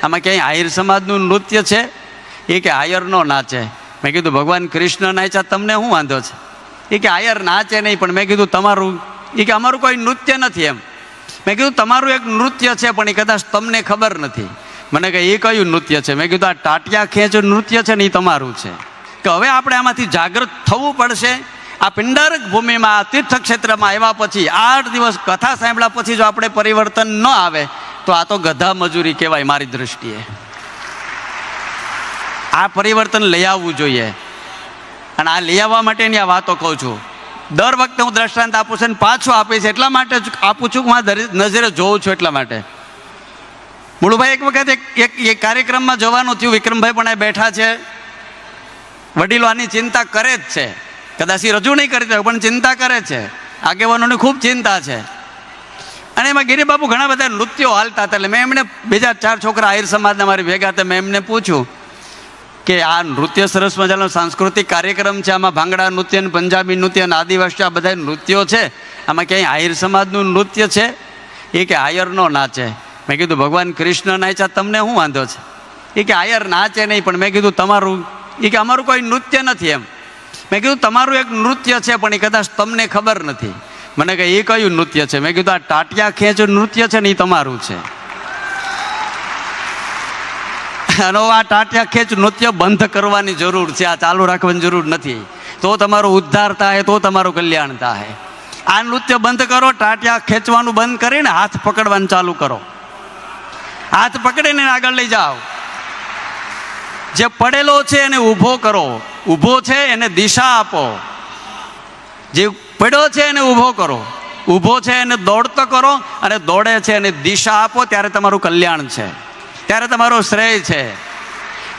આમાં ક્યાંય આહિર સમાજનું નૃત્ય છે એ કે આયરનો નાચે. મેં કીધું ભગવાન કૃષ્ણ નાચ્યા તમને શું વાંધો છે? એ કે આયર નાચે નહીં. પણ મેં કીધું તમારું, એ કે અમારું કોઈ નૃત્ય નથી એમ. મેં કીધું તમારું એક નૃત્ય છે પણ એ કદાચ તમને ખબર નથી. મને કહે એ કયું નૃત્ય છે? મેં કીધું આ ટાટિયા ખેંચ નૃત્ય છે ને એ તમારું છે. કે હવે આપણે આમાંથી જાગૃત થવું પડશે. આ પિંડારક ભૂમિમાં, આ તીર્થક્ષેત્રમાં આવ્યા પછી 8 દિવસ કથા સાંભળ્યા પછી જો આપણે પરિવર્તન ન આવે તો આ તો ગધા મજૂરી કહેવાય મારી દૃષ્ટિએ. આ પરિવર્તન લઈ આવવું જોઈએ. અને આ લઈ આવવા માટેની આ વાતો કહું છું. દર વખતે હું દ્રષ્ટાંત આપું છું અને પાછું આપીશ એટલા માટે જ આપું છું કે હું નજરે જોઉં છું એટલા માટે. મુળુભાઈ એક વખત એક કાર્યક્રમમાં જવાનું થયું. વિક્રમભાઈ પણ બેઠા છે. વડીલો આની ચિંતા કરે જ છે. કદાચ એ રજૂ નહીં કરી પણ ચિંતા કરે છે. આગેવાનોની ખૂબ ચિંતા છે. અને એમાં ગિરિબાપુ ઘણા બધા નૃત્યો હાલતા હતા. એટલે મેં એમને બીજા 4 છોકરા આહિર સમાજના મારી ભેગા હતા. મેં એમને પૂછ્યું કે આ નૃત્ય સરસ મજાનો સાંસ્કૃતિક કાર્યક્રમ છે, આમાં ભાંગડા નૃત્ય અને પંજાબી નૃત્ય અને આદિવાસી આ બધા નૃત્યો છે, આમાં ક્યાંય આહિર સમાજનું નૃત્ય છે? એ કે આયરનો નાચે. મેં કીધું ભગવાન કૃષ્ણ નાચ્યા તમને શું વાંધો છે? એ કે આયર નાચે નહીં. પણ મેં કીધું તમારું, એ કે અમારું કોઈ નૃત્ય નથી એમ. મેં કીધું તમારું એક નૃત્ય છે પણ એ કદાચ તમને ખબર નથી. મને કહે એ કયું નૃત્ય છે? મેં કીધું આ ટાટિયા ખેંચ નૃત્ય છે ને એ તમારું છે. અને આ ટાટિયા ખેંચ નૃત્ય બંધ કરવાની જરૂર છે. આ ચાલુ રાખવાની જરૂર નથી. તો તમારો ઉદ્ધાર થાય, તો તમારું કલ્યાણ થાય. આ નૃત્ય બંધ કરો. ટાટિયા ખેંચવાનું બંધ કરીને હાથ પકડવાનું ચાલુ કરો. હાથ પકડીને આગળ લઈ જાઓ. જે પડેલો છે એને ઊભો કરો. ઊભો છે એને દિશા આપો. જે પડ્યો છે એને ઊભો કરો. ઊભો છે એને દોડતો કરો. અને દોડે છે એને દિશા આપો. ત્યારે તમારું કલ્યાણ છે, ત્યારે તમારો શ્રેય છે.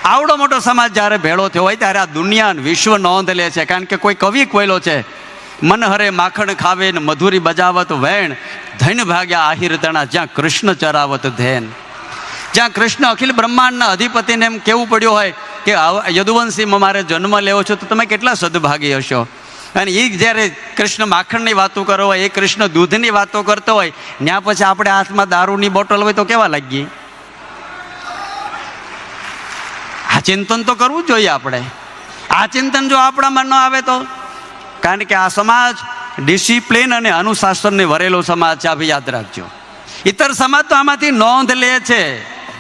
આવડો મોટો સમાજ જ્યારે ભેળો થયો હોય ત્યારે આ દુનિયા વિશ્વ નોંધ લે છે. કારણ કે કોઈ કવિ કોયલો છે, મન હરે માખણ ખાવે ને મધુરી બજાવત વેણ, ધન ભાગ્યા આહિર તણા જ્યાં કૃષ્ણ ચરાવત ધેન. જ્યાં કૃષ્ણ અખિલ બ્રહ્માંડના અધિપતિને એમ કહેવું પડ્યું હોય કે યદુવંશીમાં મારે જન્મ લેવો છો તો તમે કેટલા સદભાગી હશો. અને એ જ્યારે કૃષ્ણ માખણની વાતો કરો હોય, એ કૃષ્ણ દૂધની વાતો કરતો હોય, ત્યાં પછી આપણે હાથમાં દારૂની બોટલ હોય તો કેવા લાગીએ? આ ચિંતન તો કરવું જોઈએ આપણે. આ ચિંતન જો આપણામાં ન આવે તો, કારણ કે આ સમાજ ડિસિપ્લિન અને અનુશાસનને વરેલો સમાજ છે. આ યાદ રાખજો. ઇતર સમાજ તો આમાંથી નોંધ લે છે.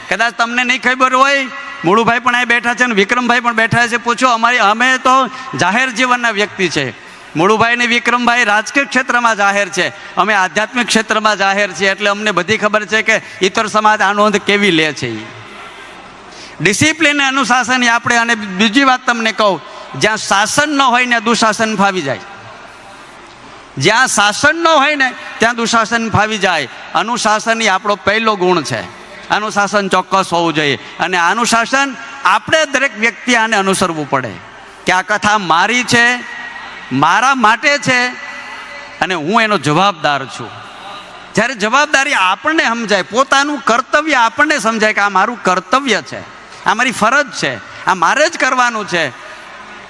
કદાચ તમને નહીં ખબર હોય, મુળુભાઈ પણ અહીં બેઠા છે અને વિક્રમભાઈ પણ બેઠા છે. પૂછો, અમે તો જાહેર જીવનના વ્યક્તિ છે. મુળુભાઈ ને વિક્રમભાઈ રાજકીય ક્ષેત્રમાં જાહેર છે, અમે આધ્યાત્મિક ક્ષેત્રમાં જાહેર છીએ. એટલે અમને બધી ખબર છે કે ઇતર સમાજ આ નોંધ કેવી લે છે. ડિસિપ્લિન અનુશાસન આપણે. અને બીજી વાત તમને કહું, જ્યાં શાસન ન હોય ને દુશાસન ફાવી જાય. જ્યાં શાસન ન હોય ને ત્યાં દુશાસન ફાવી જાય. અનુશાસન એ આપણો પહેલો ગુણ છે. અનુશાસન ચોક્કસ હોવું જોઈએ. અને અનુશાસન આપણે દરેક વ્યક્તિ આને અનુસરવું પડે કે આ કથા મારી છે, મારા માટે છે અને હું એનો જવાબદાર છું. જ્યારે જવાબદારી આપણને સમજાય, પોતાનું કર્તવ્ય આપણને સમજાય કે આ મારું કર્તવ્ય છે, આ મારી ફરજ છે, આ મારે જ કરવાનું છે,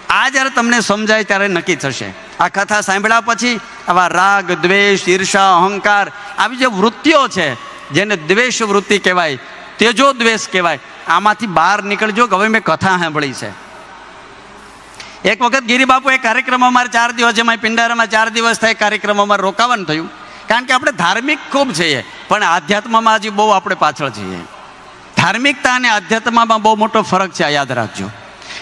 આ જ્યારે તમને સમજાય ત્યારે નક્કી થશે. આ કથા સાંભળ્યા પછી આવા રાગ, દ્વેષ, ઈર્ષા, અહંકાર આવી જે વૃત્તિઓ છે, જેને દ્વેષ વૃત્તિ કહેવાય, તેજો દ્વેષ કહેવાય, આમાંથી બહાર નીકળજો કે હવે મેં કથા સાંભળી છે. એક વખત ગિરિબાપુ એક કાર્યક્રમ અમારે 4 દિવસ, જેમાં પિંડારામાં 4 દિવસ થાય કાર્યક્રમ અમારે રોકાવાનું થયું. કારણ કે આપણે ધાર્મિક ખૂબ છીએ પણ આધ્યાત્મમાં હજી બહુ આપણે પાછળ છીએ. ધાર્મિકતા અને આધ્યાત્મમાં બહુ મોટો ફરક છે, આ યાદ રાખજો.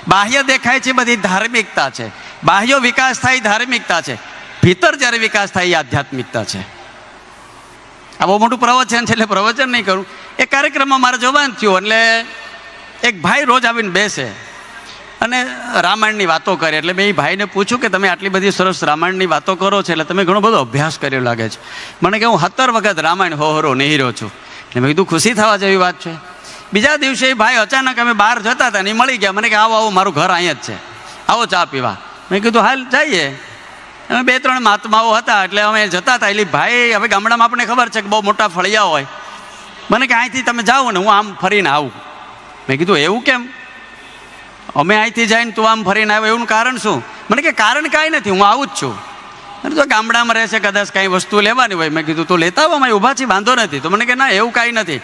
બાહ્ય દેખાય છે બધી ધાર્મિકતા છે, બાહ્ય વિકાસ થાય ધાર્મિકતા છે, ભીતર જ્યારે વિકાસ થાય એ આધ્યાત્મિકતા છે. આ બહુ મોટું પ્રવચન છે એટલે પ્રવચન નહીં કરું. એ કાર્યક્રમમાં મારે જવાનું થયું એટલે એક ભાઈ રોજ આવીને બેસે અને રામાયણની વાતો કરે. એટલે મેં એ ભાઈને પૂછ્યું કે તમે આટલી બધી સરસ રામાયણની વાતો કરો છો એટલે તમે ઘણો બધો અભ્યાસ કર્યો લાગે છે. મને કે હું 17 વખત રામાયણ હોહરો નિહીરો છું. એટલે મેં કીધું ખુશી થવા જેવી વાત છે. બીજા દિવસે એ ભાઈ અચાનક અમે બહાર જતા હતા ને મળી ગયા. મને કે આવો આવો, મારું ઘર અહીંયા જ છે, આવો ચા પીવા. મેં કીધું હાલ જઈએ. અમે 2-3 મહાત્માઓ હતા એટલે અમે જતા હતા. એટલે ભાઈ, હવે ગામડામાં આપણને ખબર છે કે બહુ મોટા ફળિયા હોય. મને કે અહીંથી તમે જાઓ ને હું આમ ફરીને આવું. મેં કીધું એવું કેમ? અમે અહીંથી જઈને તું આમ ફરીને આવ્યો, એવું કારણ શું? મને કે કારણ કાંઈ નથી, હું આવું જ છું. અને જો ગામડામાં રહેશે કદાચ કાંઈ વસ્તુ લેવાની હોય. મેં કીધું તું લેતા આવો, અમે ઊભા છીએ, વાંધો નથી. તો મને કે ના એવું કાંઈ નથી,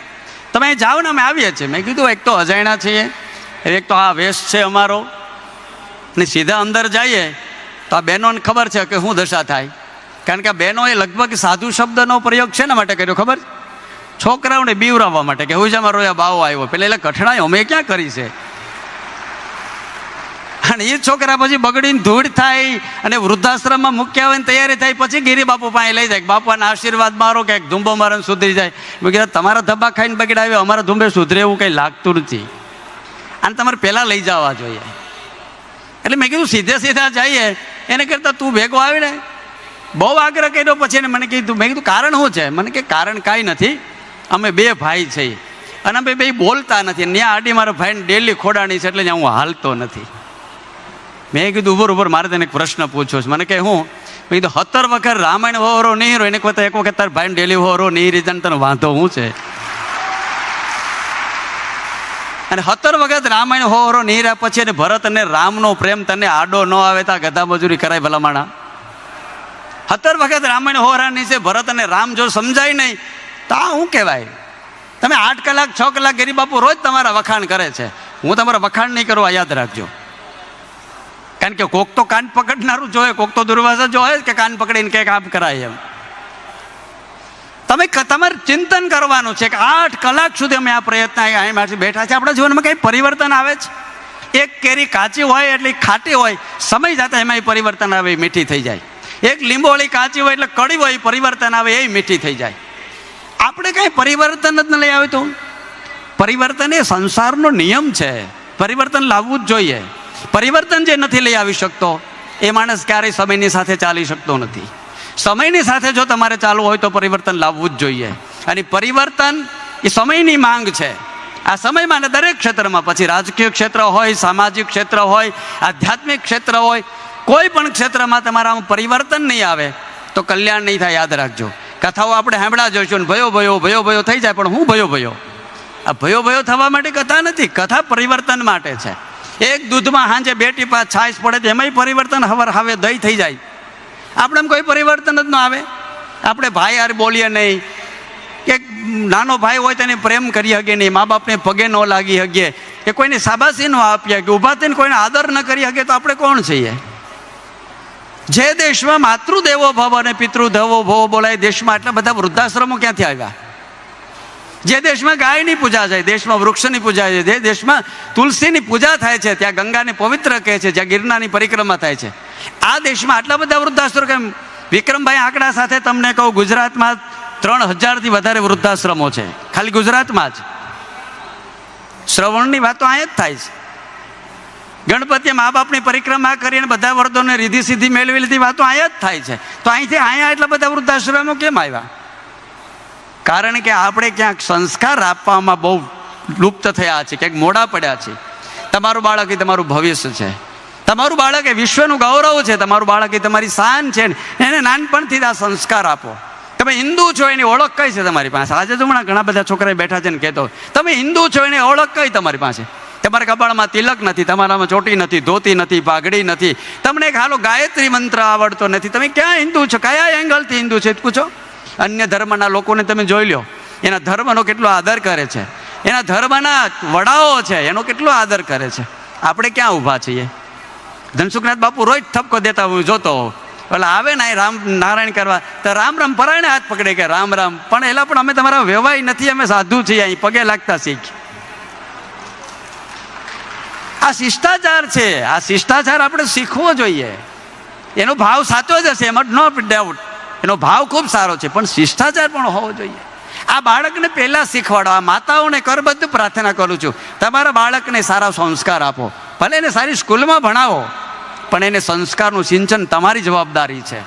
તમે અહીં જાઓ ને, અમે આવીએ છીએ. મેં કીધું એક તો અજાણ્યા છીએ, એક તો આ વેશ છે અમારો, ને સીધા અંદર જઈએ તો આ બહેનોને ખબર છે કે શું દશા થાય. કારણ કે આ બહેનોએ લગભગ સાધુ શબ્દનો પ્રયોગ શેના માટે કર્યો ખબર? છોકરાઓને બીવરાવવા માટે, કે હું જ અમારો બાવો આવ્યો. પેલા એટલે કઠણાઈ અમે ક્યાં કરી છે. અને એ છોકરા પછી બગડીને ધૂળ થાય અને વૃદ્ધાશ્રમમાં મૂક્યા હોય ને તૈયારી થાય, પછી ગિરી બાપુ પાસે લઈ જાય, બાપાના આશીર્વાદ મારો કે ધૂંબો મારો સુધરી જાય. મેં કીધું તમારા ધબ્બા ખાઈને બગડાવ્યો, અમારા ધૂંબે સુધરે એવું કંઈ લાગતું નથી, અને તમારે પહેલાં લઈ જવા જોઈએ. એટલે મેં કીધું સીધા જઈએ એને કરતાં તું ભેગો આવી ને. બહુ આગ્રહ કર્યો. પછી એને મને કીધું, મેં કીધું કારણ શું છે? મને કે કારણ કાંઈ નથી, અમે બે ભાઈ છીએ અને અમે બે બોલતા નથી. ત્યાં આડી મારા ભાઈને ડેલી ખોડાણી છે, એટલે હું હાલતો નથી. મેં કીધું ઉપર મારે તેને એક પ્રશ્ન પૂછ્યો છે. મને કે હું? મેં કીધું 17 વખત રામાયણ હોરો નહીં રહ્યો, એને એક વખત તાર ભાઈને ડેલી હોરો નહીં રીઝન તને વાંધો શું છે? અને 17 વખત રામાયણ હોરો નહીં રહ્યા પછી અને ભરત અને રામનો પ્રેમ તને આડો ન આવે તો ગધા મજૂરી કરાય ભલામણા. 17 વખત રામાયણ હોરાની છે, ભરત અને રામ જો સમજાય નહીં તો આ શું કહેવાય? તમે 8 કલાક 6 કલાક ગરીબ બાપુ રોજ તમારા વખાણ કરે છે, હું તમારા વખાણ નહીં કરું, આ યાદ રાખજો. કારણ કે કોક તો કાન પકડનારું જોઈએ, કોક તો દુર્વાસા જોઈએ કે કાન પકડીને કંઈક આપ કરાય એમ. તમે તમારે ચિંતન કરવાનું છે કે 8 કલાક સુધી અમે આ પ્રયત્ન અહીંમાંથી બેઠા છે, આપણા જીવનમાં કંઈ પરિવર્તન આવે છે? એક કેરી કાચી હોય એટલે ખાટી હોય, સમય જતા એમાં પરિવર્તન આવે, એ મીઠી થઈ જાય. એક લીંબોળી કાચી હોય એટલે કડવી હોય, પરિવર્તન આવે, એ મીઠી થઈ જાય. આપણે કાંઈ પરિવર્તન જ ન લઈ આવે તો? પરિવર્તન એ સંસારનો નિયમ છે, પરિવર્તન લાવવું જ જોઈએ. પરિવર્તન જે નથી લઈ આવી શકતો એ માણસ ક્યારેય સમયની સાથે ચાલી શકતો નથી. સમયની સાથે જો તમારે ચાલવું હોય તો પરિવર્તન લાવવું જ જોઈએ. અને પરિવર્તન એ સમયની માંગ છે. આ સમયમાં ને દરેક ક્ષેત્રમાં, પછી રાજકીય ક્ષેત્ર હોય, સામાજિક ક્ષેત્ર હોય, આધ્યાત્મિક ક્ષેત્ર હોય, કોઈ પણ ક્ષેત્રમાં તમારામાં પરિવર્તન નહીં આવે તો કલ્યાણ નહીં થાય. યાદ રાખજો. કથાઓ આપણે સાંભળ્યા જોઈશું ને ભયો થઈ જાય, પણ હું ભયો આ ભયો થવા માટે કથા નથી, કથા પરિવર્તન માટે છે. એક દૂધમાં સાંજે 2 ટીપા છાશ પડે તો એમાંય પરિવર્તન હવે દહીં થઈ જાય. આપણે એમ કોઈ પરિવર્તન જ ન આવે. આપણે ભાઈ યાર બોલીએ નહીં, કે નાનો ભાઈ હોય તેને પ્રેમ કરી શકીએ નહીં, મા બાપને પગે ન લાગી શકીએ, કે કોઈને શાબાશી ન આપીએ, કે ઊભા થઈને કોઈને આદર ન કરી શકીએ, તો આપણે કોણ છીએ? જે દેશમાં માતૃદેવો ભવ અને પિતૃદેવો ભવ બોલાય, દેશમાં આટલા બધા વૃદ્ધાશ્રમો ક્યાંથી આવ્યા? જે દેશમાં ગાયની પૂજા થાય, દેશમાં વૃક્ષની પૂજા છે, જે દેશમાં તુલસીની પૂજા થાય છે, ત્યાં ગંગાને પવિત્ર કહે છે, જ્યાં ગિરનારની પરિક્રમા થાય છે, આ દેશમાં આટલા બધા વૃદ્ધાશ્રમ કેમ? વિક્રમભાઈ આંકડા સાથે તમને કહું, ગુજરાતમાં 3000થી વધારે વૃદ્ધાશ્રમો છે, ખાલી ગુજરાતમાં જ. શ્રવણની વાતો અહીંયા જ થાય છે. ગણપતિએ મા બાપની પરિક્રમા કરીને બધા વર્દોને રીધિ સિદ્ધિ મેળવી લીધી, વાતો અહીંયા જ થાય છે. તો અહીંયા એટલા બધા વૃદ્ધાશ્રમો કેમ આવ્યા? કારણ કે આપણે ક્યાંક સંસ્કાર આપવામાં બહુ લુપ્ત થયા છે, ક્યાંક મોડા પડ્યા છે. તમારું બાળક એ તમારું ભવિષ્ય છે, તમારું બાળક એ વિશ્વનું ગૌરવ છે, તમારું બાળક એ તમારી શાન છે. એને નાનપણથી આ સંસ્કાર આપો. તમે હિન્દુ છો એની ઓળખ કઈ છે તમારી પાસે? આજે તો હમણાં ઘણા બધા છોકરા બેઠા છે ને કહેતો, તમે હિન્દુ છો એની ઓળખ કઈ તમારી પાસે? તમારા કપાળમાં તિલક નથી, તમારામાં ચોટી નથી, ધોતી નથી, પાઘડી નથી, તમને એક હાલો ગાયત્રી મંત્ર આવડતો નથી. તમે ક્યાં હિન્દુ છો? કયા એંગલથી હિન્દુ છે પૂછો. અન્ય ધર્મના લોકોને તમે જોઈ લો, એના ધર્મનો કેટલો આદર કરે છે, એના ધર્મના વડાઓ છે એનો કેટલો આદર કરે છે. આપણે ક્યાં ઊભા છીએ? ધનસુખનાથ બાપુ રોજ ઠપકો દેતા હું જોતો હોઉં, એટલે આવે ને રામ નારાયણ કરવા તો રામ પરાયણે હાથ પકડે કે રામ, પણ એલા પણ અમે તમારા વ્યવહાર નથી, અમે સાધુ છીએ, અહીં પગે લાગતા શીખ. આ શિષ્ટાચાર છે, આ શિષ્ટાચાર આપણે શીખવો જોઈએ. એનો ભાવ સાચો જ હશે, એમાં નો ડાઉટ, એનો ભાવ ખૂબ સારો છે, પણ શિષ્ટાચાર પણ હોવો જોઈએ. આ બાળકને પહેલાં શીખવાડો. આ માતાઓને કરબદ્ધ પ્રાર્થના કરું છું, તમારા બાળકને સારા સંસ્કાર આપો. ભલે એને સારી સ્કૂલમાં ભણાવો, પણ એને સંસ્કારનું સિંચન તમારી જવાબદારી છે.